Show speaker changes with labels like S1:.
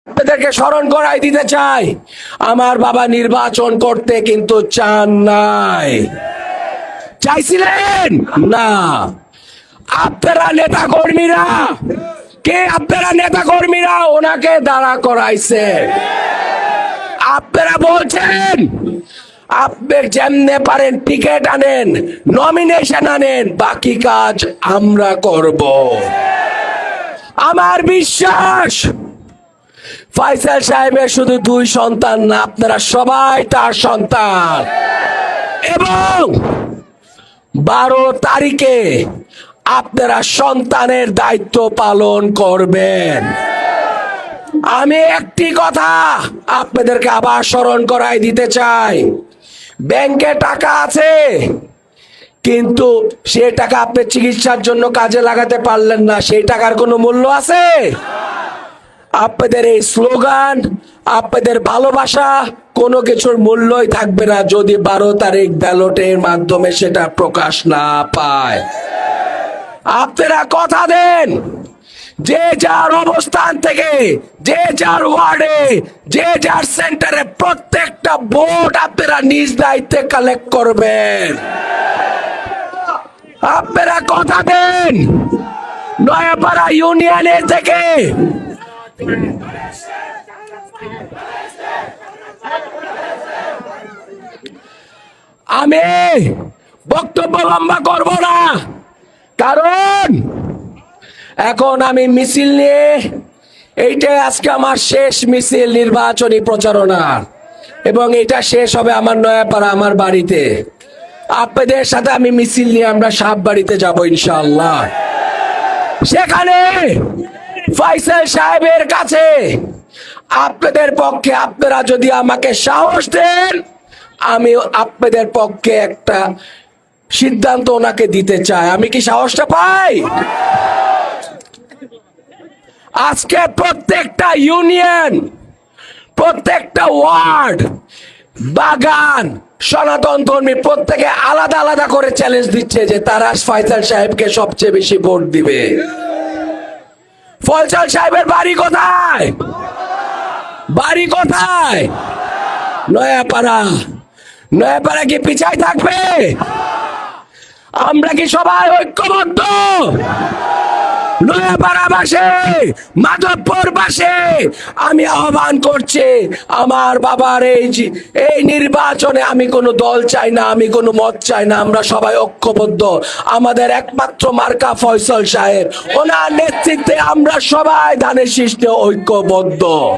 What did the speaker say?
S1: আপনাদেরকে স্মরণ করাই দিতে চাই, আমার বাবা নির্বাচন করতে কিন্তু চান নাই। চাইছিলেন না? আপনারা নেতা কর্মীরা আপনারা নেতা কর্মীরা ওনাকে দাঁড়া করাইছে। আপনারা বলছেন আপনি যেমনে পারেন টিকিট আনেন, নমিনেশন আনেন, বাকি কাজ আমরা করব। আমার বিশ্বাস ফয়সাল সাহেবের শুধু 2 সন্তান না, আপনারা সবাই তার সন্তান। এবং 12 তারিখে আপনারা সন্তানের দায়িত্ব পালন করবেন। আমি একটি কথা আপনাদেরকে আবার স্মরণ করাই দিতে চাই, ব্যাংকে টাকা আছে কিন্তু সে টাকা আপনি চিকিৎসার জন্য কাজে লাগাতে পারলেন না, সেই টাকার কোনো মূল্য আছে? আপনাদের এই স্লোগান, আপনাদের ভালোবাসা কোনো কিছুর মূল্যই থাকবে না যদি 12 তারিখ ব্যালটের মাধ্যমে সেটা প্রকাশ না পায়। আপনারা কথা দেন, যে যার অবস্থান থেকে, যে যার ওয়ার্ডে, যে যার সেন্টারে প্রত্যেকটা ভোট আপনারা নিজ দায়িত্বে কালেক্ট করবেন। আপনারা কথা দেন, নয়াপাড়া ইউনিয়নের থেকে আমি বক্তব্য লম্বা করব না, কারণ এখন আমি মিছিল নিয়ে, এইটাই আজকে আমার শেষ মিছিল নির্বাচনী প্রচারণার, এবং এটা শেষ হবে আমার নয়াপাড়া, আমার বাড়িতে। আপনাদের সাথে আমি মিছিল নিয়ে আমরা সাপবাড়িতে যাব ইনশাআল্লাহ। সেখানে ফয়সাল সাহেবের কাছে আপনাদের পক্ষে, আপনারা যদি আমাকে সাহস দেন, আমি আপনাদের পক্ষে একটা সিদ্ধান্ত ওনাকে দিতে চাই। আমি কি সাহসটা পাই? আজকে প্রত্যেকটা ইউনিয়ন, প্রত্যেকটা ওয়ার্ড, বাগান, সনাতন ধর্মী প্রত্যেকে আলাদা আলাদা করে চ্যালেঞ্জ দিচ্ছে যে তারা ফয়সাল সাহেবকে সবচেয়ে বেশি ভোট দিবে। ফয়সাল সাহেবের বাড়ি কোথায়? বাড়ি কোথায়? নয়াপাড়া। নয়াপাড়া কি পিছায় থাকবে? আমরা কি সবাই ঐক্যবদ্ধ? নয়াপাড়াবাসী, মাধবপুরবাসী, আমি আহ্বান করছি, আমার বাবার এই নির্বাচনে আমি কোনো দল চাই না, আমি কোনো মত চাই না, আমরা সবাই ঐক্যবদ্ধ। আমাদের একমাত্র মার্কা ফয়সাল সাহেব, ওনার নেতৃত্বে আমরা সবাই ধানের শীষে ঐক্যবদ্ধ।